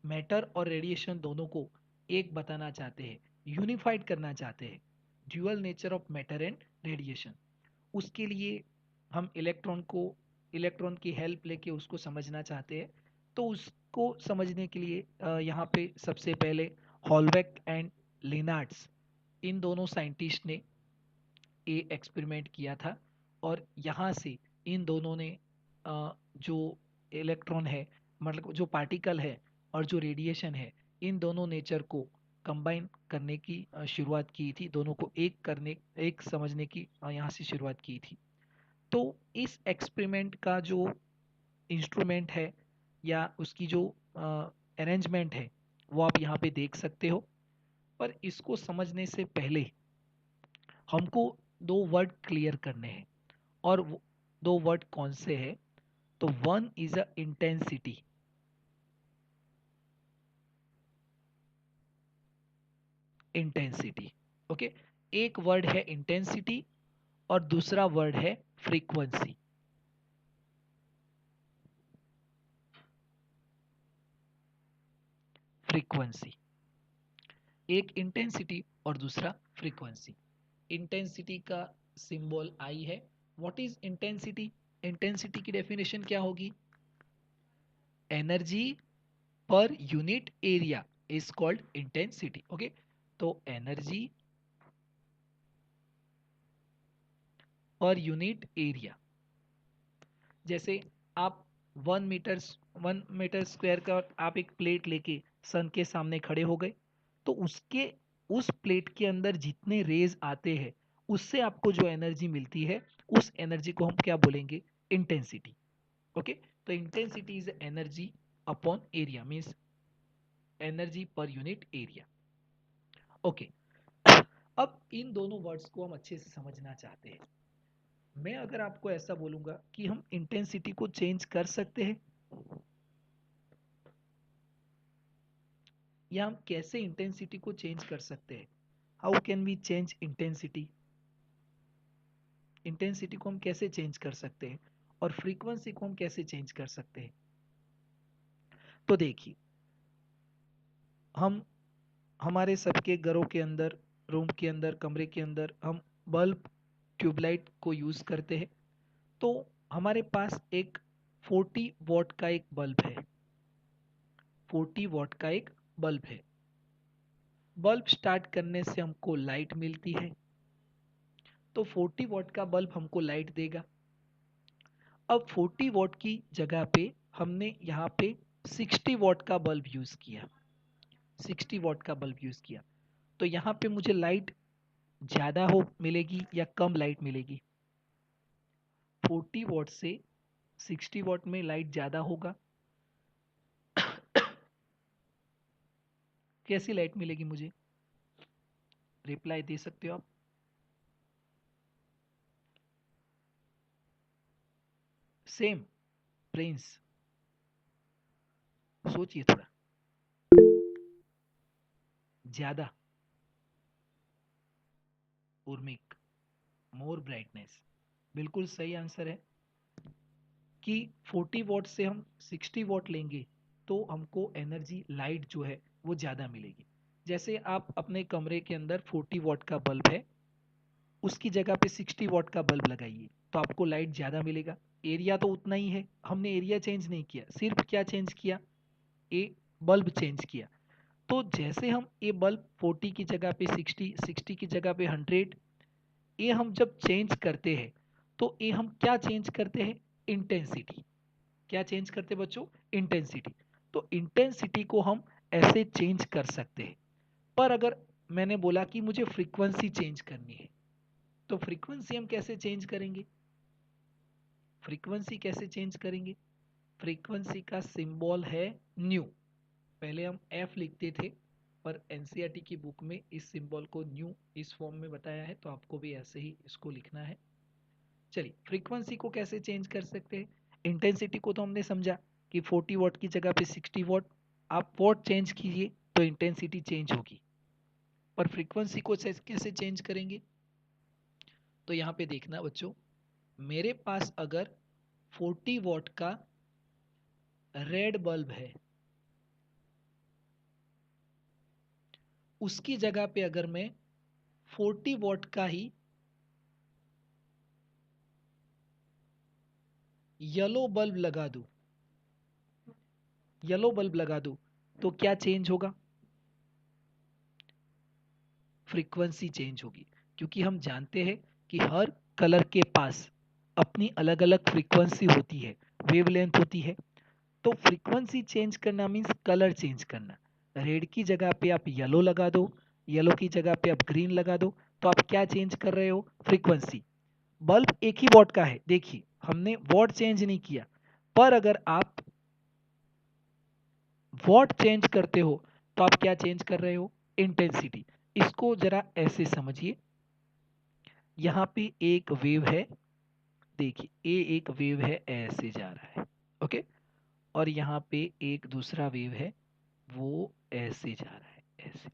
मैटर और रेडिएशन दोनों को एक बताना चाहते हैं, यूनिफाइड करना चाहते हैं, dual nature of matter and radiation. उसके लिए हम इलेक्ट्रॉन की हेल्प लेके उसको समझना चाहते हैं। तो उसको समझने के लिए यहाँ पे सबसे पहले हॉलबेक एंड लेनार्ड्स, इन दोनों साइंटिस्ट ने ये एक्सपेरिमेंट किया था, और यहाँ से इन दोनों ने जो इलेक्ट्रॉन है, मतलब जो पार्टिकल है और जो रेडिएशन है, इन दोनों नेचर को कंबाइन करने की शुरुआत की थी, दोनों को एक समझने की यहाँ से शुरुआत की थी। तो इस एक्सपेरिमेंट का जो इंस्ट्रूमेंट है या उसकी जो अरेंजमेंट है वो आप यहाँ पे देख सकते हो। पर इसको समझने से पहले हमको दो वर्ड क्लियर करने हैं, और दो वर्ड कौन से हैं? तो one is a intensity, intensity, okay. एक वर्ड है इंटेंसिटी और दूसरा वर्ड है फ्रीक्वेंसी। फ्रीक्वेंसी, एक इंटेंसिटी और दूसरा फ्रीक्वेंसी। इंटेंसिटी का सिंबल आई है। What is intensity? इंटेंसिटी की डेफिनेशन क्या होगी? एनर्जी पर unit area is called intensity, okay. तो एनर्जी पर यूनिट एरिया, जैसे आप 1 मीटर स्क्वायर का आप एक प्लेट लेके सन के सामने खड़े हो गए, तो उसके उस प्लेट के अंदर जितने रेज आते हैं उससे आपको जो एनर्जी मिलती है, उस एनर्जी को हम क्या बोलेंगे? Intensity, okay. तो intensity is energy upon area, means energy पर यूनिट एरिया, ओके। अब इन दोनों वर्ड्स को हम अच्छे से समझना चाहते हैं। मैं अगर आपको ऐसा बोलूंगा कि हम इंटेंसिटी को चेंज कर सकते हैं, या हम कैसे इंटेंसिटी को चेंज कर सकते हैं, how can we change intensity, intensity को हम कैसे चेंज कर सकते हैं, और फ्रीक्वेंसी को हम कैसे चेंज कर सकते हैं। तो देखिए, हम हमारे सबके घरों के अंदर, रूम के अंदर, कमरे के अंदर हम बल्ब, ट्यूबलाइट को यूज करते हैं। तो हमारे पास एक 40 वॉट का एक बल्ब है, 40 वॉट का एक बल्ब है। बल्ब स्टार्ट करने से हमको लाइट मिलती है, तो 40 वॉट का बल्ब हमको लाइट देगा। अब 40 वॉट की जगह पे हमने यहाँ पे 60 वॉट का बल्ब यूज किया, 60 वॉट का बल्ब यूज किया, तो यहाँ पे मुझे लाइट ज़्यादा हो मिलेगी या कम लाइट मिलेगी? 40 वॉट से 60 वॉट में लाइट ज़्यादा होगा। कैसी लाइट मिलेगी मुझे? रिप्लाई दे सकते हो आप? सेम, प्रिंस, सोचिए थोड़ा। ज़्यादा, उर्मिक, मोर ब्राइटनेस, बिल्कुल सही आंसर है कि 40 वॉट से हम 60 वॉट लेंगे तो हमको एनर्जी, लाइट जो है वो ज़्यादा मिलेगी। जैसे आप अपने कमरे के अंदर 40 वॉट का बल्ब है, उसकी जगह पे 60 वॉट का बल्ब लगाइए तो आपको लाइट ज़्यादा मिलेगा। एरिया तो उतना ही है, हमने एरिया चेंज नहीं किया, सिर्फ क्या चेंज किया? ए बल्ब चेंज किया। तो जैसे हम ए बल्ब 40 की जगह पे 60, 60 की जगह पे 100, ये हम जब चेंज करते हैं तो ये हम क्या चेंज करते हैं? इंटेंसिटी। क्या चेंज करते हैं बच्चों? इंटेंसिटी। तो इंटेंसिटी को हम ऐसे चेंज कर सकते हैं। पर अगर मैंने बोला कि मुझे फ्रीक्वेंसी चेंज करनी है, तो फ्रीक्वेंसी हम कैसे चेंज करेंगे? फ्रीक्वेंसी कैसे चेंज करेंगे? फ्रीक्वेंसी का सिंबल है न्यू। पहले हम एफ लिखते थे, पर एनसीईआरटी की बुक में इस सिंबल को न्यू इस फॉर्म में बताया है, तो आपको भी ऐसे ही इसको लिखना है। चलिए, फ्रीक्वेंसी को कैसे चेंज कर सकते हैं? इंटेंसिटी को तो हमने समझा कि 40 वॉट की जगह पे 60 वॉट, आप वॉट चेंज कीजिए तो इंटेंसिटी चेंज होगी। पर फ्रीक्वेंसी को कैसे चेंज करेंगे? तो यहाँ पे देखना बच्चों, मेरे पास अगर 40 वॉट का रेड बल्ब है, उसकी जगह पे अगर मैं 40 वॉट का ही येलो बल्ब लगा दूं, येलो बल्ब लगा दूं, तो क्या चेंज होगा? फ्रीक्वेंसी चेंज होगी, क्योंकि हम जानते हैं कि हर कलर के पास अपनी अलग अलग फ्रीक्वेंसी होती है, वेवलेंथ होती है। तो फ्रीक्वेंसी चेंज करना मीन्स कलर चेंज करना। रेड की जगह पे आप येलो लगा दो, येलो की जगह पे आप ग्रीन लगा दो, तो आप क्या चेंज कर रहे हो? फ्रीक्वेंसी। बल्ब एक ही वॉट का है, देखिए हमने वॉट चेंज नहीं किया, पर अगर आप वॉट चेंज करते हो तो आप क्या चेंज कर रहे हो? इंटेंसिटी। इसको जरा ऐसे समझिए, यहाँ पे एक वेव है, देखिए ये एक वेव है, ऐसे जा रहा है, ओके, और यहाँ पे एक दूसरा वेव है, वो ऐसे जा रहा है, ऐसे।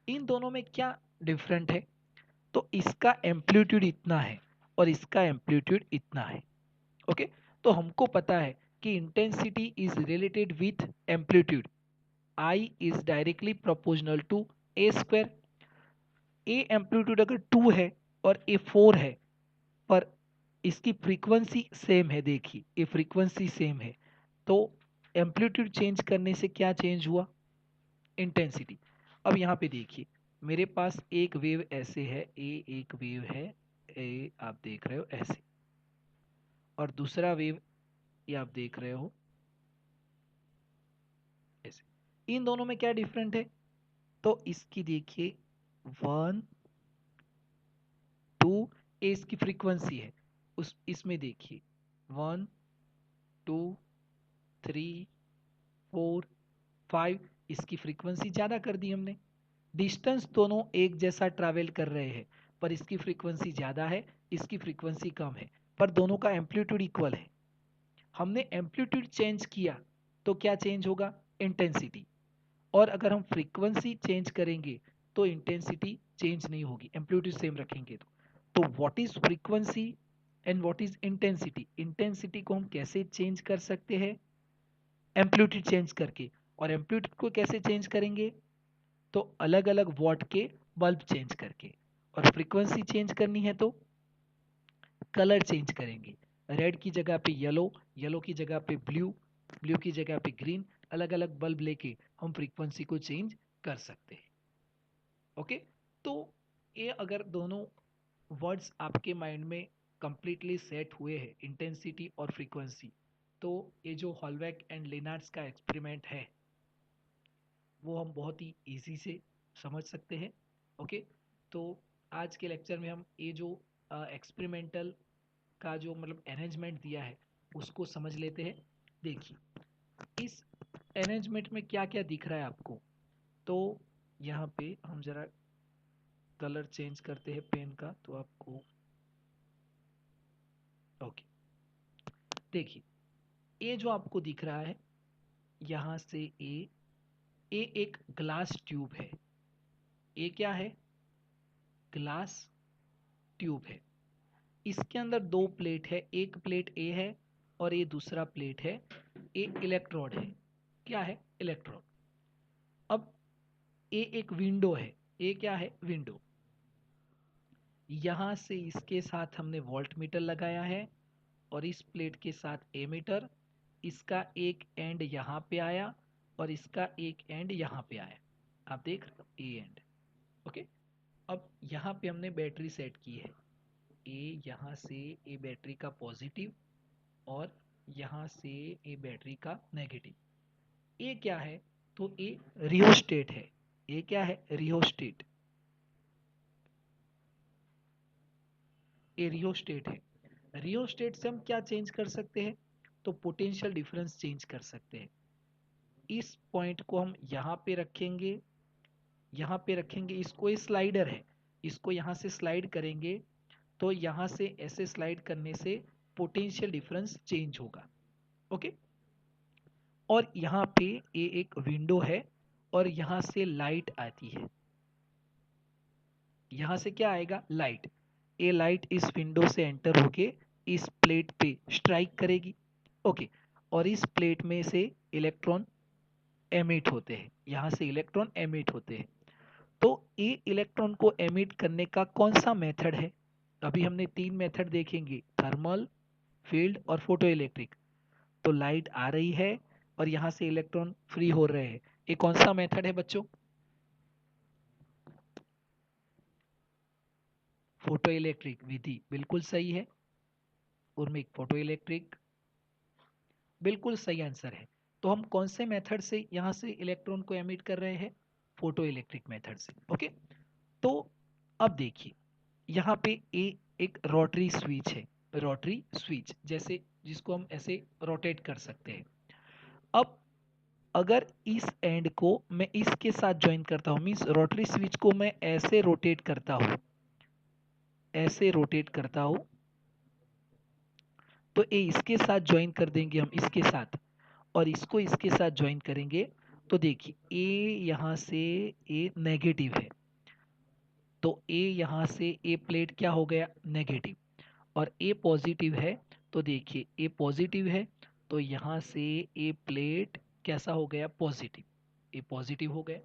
इन दोनों में क्या डिफरेंट है? तो इसका एम्पलीट्यूड इतना है और इसका एम्पलीट्यूड इतना है, ओके। तो हमको पता है कि intensity is related with amplitude, I is directly proportional to A square. A amplitude अगर 2 है और ए 4 है, पर इसकी फ्रीक्वेंसी सेम है, देखिए ये फ्रीक्वेंसी सेम है, तो एम्पलीट्यूड चेंज करने से क्या चेंज हुआ? इंटेंसिटी। अब यहाँ पे देखिए, मेरे पास एक वेव ऐसे है, ए एक वेव है, ए आप देख रहे हो ऐसे, और दूसरा वेव ये आप देख रहे हो ऐसे। इन दोनों में क्या डिफरेंट है? तो इसकी देखिए 1 2, ए इसकी फ्रीक्वेंसी है, उस इसमें देखिए 1 2 3 4 5, इसकी फ्रीक्वेंसी ज़्यादा कर दी हमने। डिस्टेंस दोनों एक जैसा ट्रैवल कर रहे हैं, पर इसकी फ्रीक्वेंसी ज़्यादा है, इसकी फ्रीक्वेंसी कम है, पर दोनों का एम्पलीट्यूड इक्वल है। हमने एम्पलीट्यूड चेंज किया तो क्या चेंज होगा? इंटेंसिटी। और अगर हम फ्रीक्वेंसी चेंज करेंगे तो इंटेंसिटी चेंज नहीं होगी, एम्पलीट्यूड सेम रखेंगे तो what is frequency and what is intensity? Intensity को हम कैसे चेंज कर सकते हैं? एम्पलीट्यूड चेंज करके। और एम्पलीट्यूड को कैसे चेंज करेंगे? तो अलग अलग वॉट के बल्ब चेंज करके। और फ्रीक्वेंसी चेंज करनी है तो कलर चेंज करेंगे, रेड की जगह पे येलो, येलो की जगह पे ब्लू, ब्लू की जगह पे ग्रीन, अलग अलग बल्ब लेके हम फ्रीक्वेंसी को चेंज कर सकते हैं, ओके। तो ये अगर दोनों वर्ड्स आपके माइंड में कंप्लीटली सेट हुए हैं, इंटेंसिटी और फ्रीक्वेंसी, तो ये जो हॉलबैक एंड लेनार्ड्स का एक्सपेरिमेंट है वो हम बहुत ही इजी से समझ सकते हैं, ओके। तो आज के लेक्चर में हम ये जो एक्सपेरिमेंटल का जो मतलब अरेंजमेंट दिया है उसको समझ लेते हैं। देखिए, इस अरेंजमेंट में क्या क्या दिख रहा है आपको? तो यहाँ पे हम जरा कलर चेंज करते हैं पेन का, तो आपको ओके, देखिए ये जो आपको दिख रहा है, यहाँ से ए एक ग्लास ट्यूब है, ये क्या है? ग्लास ट्यूब है। इसके अंदर दो प्लेट है, एक प्लेट ए है और ये दूसरा प्लेट है, ए इलेक्ट्रोड है। क्या है? इलेक्ट्रोड। अब ए एक विंडो है, ए क्या है? विंडो। यहां से इसके साथ हमने वोल्ट मीटर लगाया है और इस प्लेट के साथ एमीटर, इसका एक एंड यहाँ पे आया और इसका एक एंड यहाँ पे आया, आप देख रहे हो ए एंड, ओके। अब यहाँ पे हमने बैटरी सेट की है, ए यहाँ से ए बैटरी का पॉजिटिव और यहाँ से ए बैटरी का नेगेटिव। ए क्या है? तो ए रियोस्टेट है, ए क्या है? रियोस्टेट, ए रियोस्टेट है। रियोस्टेट से हम क्या चेंज कर सकते हैं? तो पोटेंशियल डिफरेंस चेंज कर सकते हैं। इस पॉइंट को हम यहाँ पे रखेंगे, यहाँ पे रखेंगे, इसको ये स्लाइडर है, इसको यहाँ से स्लाइड करेंगे तो यहाँ से ऐसे स्लाइड करने से पोटेंशियल डिफरेंस चेंज होगा। ओके, और यहाँ पे ये एक विंडो है और यहाँ से लाइट आती है, यहाँ से क्या आएगा? लाइट। ये लाइट इस विंडो से एंटर होके इस प्लेट पे स्ट्राइक करेगी। ओके, और इस प्लेट में से इलेक्ट्रॉन एमिट होते हैं, यहाँ से इलेक्ट्रॉन एमिट होते हैं। तो ये इलेक्ट्रॉन को एमिट करने का कौन सा मेथड है? अभी हमने तीन मेथड देखेंगे, थर्मल, फील्ड और फोटो इलेक्ट्रिक। तो लाइट आ रही है और यहाँ से इलेक्ट्रॉन फ्री हो रहे हैं, ये कौन सा मेथड है बच्चों? फोटो इलेक्ट्रिक विधि, बिल्कुल सही है उर्मिक, फोटो इलेक्ट्रिक बिल्कुल सही आंसर है। तो हम कौन से मेथड से यहाँ से इलेक्ट्रॉन को एमिट कर रहे हैं? फोटो इलेक्ट्रिक मेथड से। ओके, तो अब देखिए यहाँ पे एक रोटरी स्विच है, रोटरी स्विच जैसे, जिसको हम ऐसे रोटेट कर सकते हैं। अब अगर इस एंड को मैं इसके साथ ज्वाइन करता हूँ, मीन्स रोटरी स्विच को मैं ऐसे रोटेट करता हूँ, ऐसे रोटेट करता हूँ, तो ये इसके साथ ज्वाइन कर देंगे हम, इसके साथ, और इसको इसके साथ ज्वाइन करेंगे तो देखिए ए यहाँ से ए नेगेटिव है, तो ए यहाँ से ए प्लेट क्या हो गया? नेगेटिव। और ए पॉजिटिव है, तो देखिए ए पॉजिटिव है, तो यहाँ से ए प्लेट कैसा हो गया? पॉजिटिव, ए पॉजिटिव हो गया।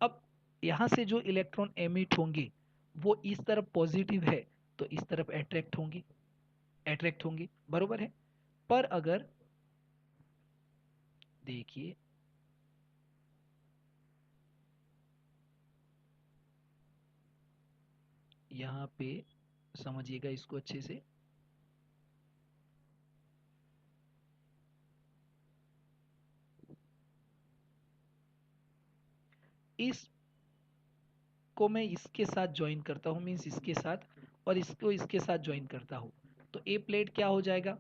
अब यहाँ से जो इलेक्ट्रॉन एमिट होंगे वो इस तरफ पॉजिटिव है तो इस तरफ अट्रैक्ट होंगे, अट्रैक्ट होंगे, बरोबर है। पर अगर देखिए यहाँ पे समझिएगा इसको अच्छे से, इस को मैं इसके साथ ज्वाइन करता हूँ, मीन्स इसके साथ, और इसको इसके साथ ज्वाइन करता हूँ, तो ए प्लेट क्या हो जाएगा?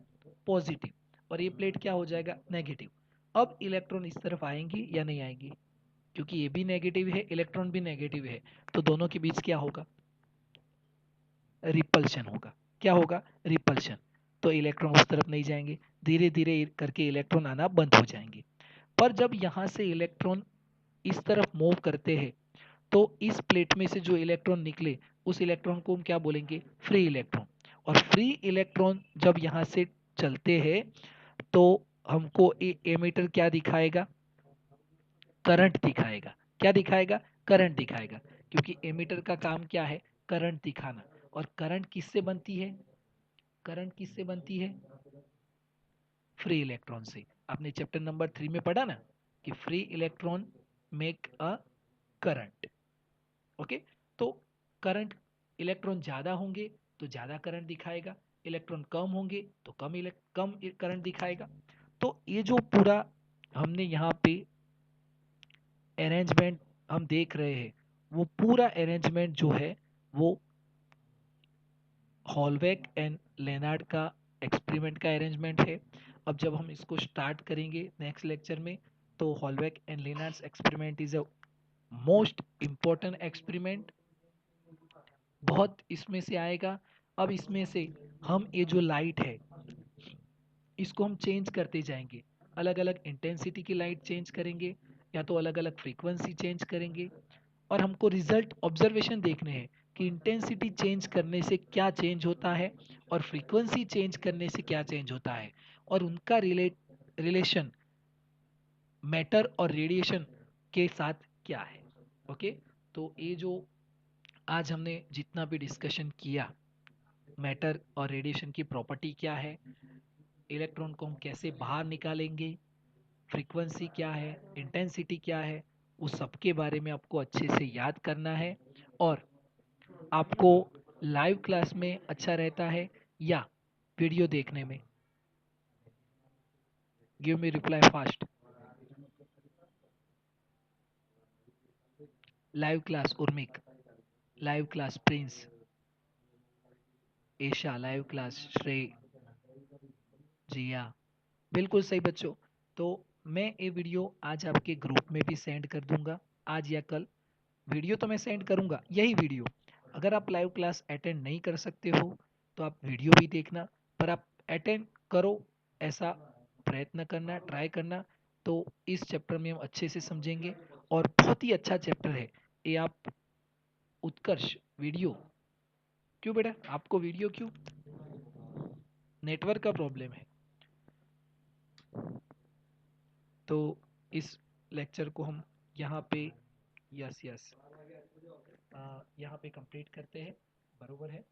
पॉजिटिव, और ए प्लेट क्या हो जाएगा? नेगेटिव। अब इलेक्ट्रॉन इस तरफ आएंगी या नहीं आएंगी? क्योंकि ये भी नेगेटिव है, इलेक्ट्रॉन भी नेगेटिव है, तो दोनों के बीच क्या होगा? रिपल्शन होगा। क्या होगा? रिपल्शन। तो इलेक्ट्रॉन उस तरफ नहीं जाएंगे, धीरे धीरे करके इलेक्ट्रॉन आना बंद हो जाएंगे। पर जब यहाँ से इलेक्ट्रॉन इस तरफ मूव करते हैं तो इस प्लेट में से जो इलेक्ट्रॉन निकले उस इलेक्ट्रॉन को हम क्या बोलेंगे? Free electron. और फ्री इलेक्ट्रॉन जब यहाँ से चलते हैं तो हमको एमीटर क्या दिखाएगा? करंट दिखाएगा। क्या दिखाएगा? करंट दिखाएगा, क्योंकि एमीटर का काम क्या है? करंट दिखाना। और करंट किससे बनती है? करंट किससे बनती है? फ्री इलेक्ट्रॉन से। आपने चैप्टर नंबर 3 में पढ़ा ना कि free electron make a current. Okay, तो करंट, इलेक्ट्रॉन ज़्यादा होंगे तो ज़्यादा करंट दिखाएगा, इलेक्ट्रॉन कम होंगे तो कम करंट दिखाएगा। तो ये जो पूरा हमने यहाँ पे अरेंजमेंट हम देख रहे हैं, वो पूरा अरेंजमेंट जो है वो हॉलवेक एंड लेनार्ड का एक्सपेरिमेंट का अरेंजमेंट है। अब जब हम इसको स्टार्ट करेंगे नेक्स्ट लेक्चर में, तो Hallwachs and Lenard's experiment is a most important experiment, बहुत इसमें से आएगा। अब इसमें से हम ये जो लाइट है इसको हम चेंज करते जाएंगे, अलग अलग इंटेंसिटी की लाइट चेंज करेंगे या तो अलग अलग फ्रीक्वेंसी चेंज करेंगे, और हमको रिजल्ट ऑब्जर्वेशन देखने हैं कि इंटेंसिटी चेंज करने से क्या चेंज होता है और फ्रीक्वेंसी चेंज करने से क्या चेंज होता है, और उनका रिलेशन मैटर और रेडिएशन के साथ क्या है। ओके, तो ये जो आज हमने जितना भी डिस्कशन किया, मैटर और रेडिएशन की प्रॉपर्टी क्या है, इलेक्ट्रॉन को हम कैसे बाहर निकालेंगे, फ्रीक्वेंसी क्या है, इंटेंसिटी क्या है, उस सब के बारे में आपको अच्छे से याद करना है। और आपको लाइव क्लास में अच्छा रहता है या वीडियो देखने में? Give me reply fast. Live class Urmik, live class Prince, Esha live class, Shrey, Jiya, बिल्कुल सही बच्चों। तो मैं ये वीडियो आज आपके ग्रुप में भी सेंड कर दूंगा, आज या कल। वीडियो तो मैं सेंड करूंगा, यही वीडियो। अगर आप लाइव क्लास अटेंड नहीं कर सकते हो तो आप वीडियो भी देखना, पर आप अटेंड करो, ऐसा प्रयत्न करना, ट्राई करना। तो इस चैप्टर में हम अच्छे से समझेंगे और बहुत ही अच्छा चैप्टर है ये। आप उत्कर्ष वीडियो, क्यों बेटा आपको वीडियो क्यों? नेटवर्क का प्रॉब्लम है। तो इस लेक्चर को हम यहाँ पे, यस यस, यहाँ पे कंप्लीट करते हैं, बरोबर है।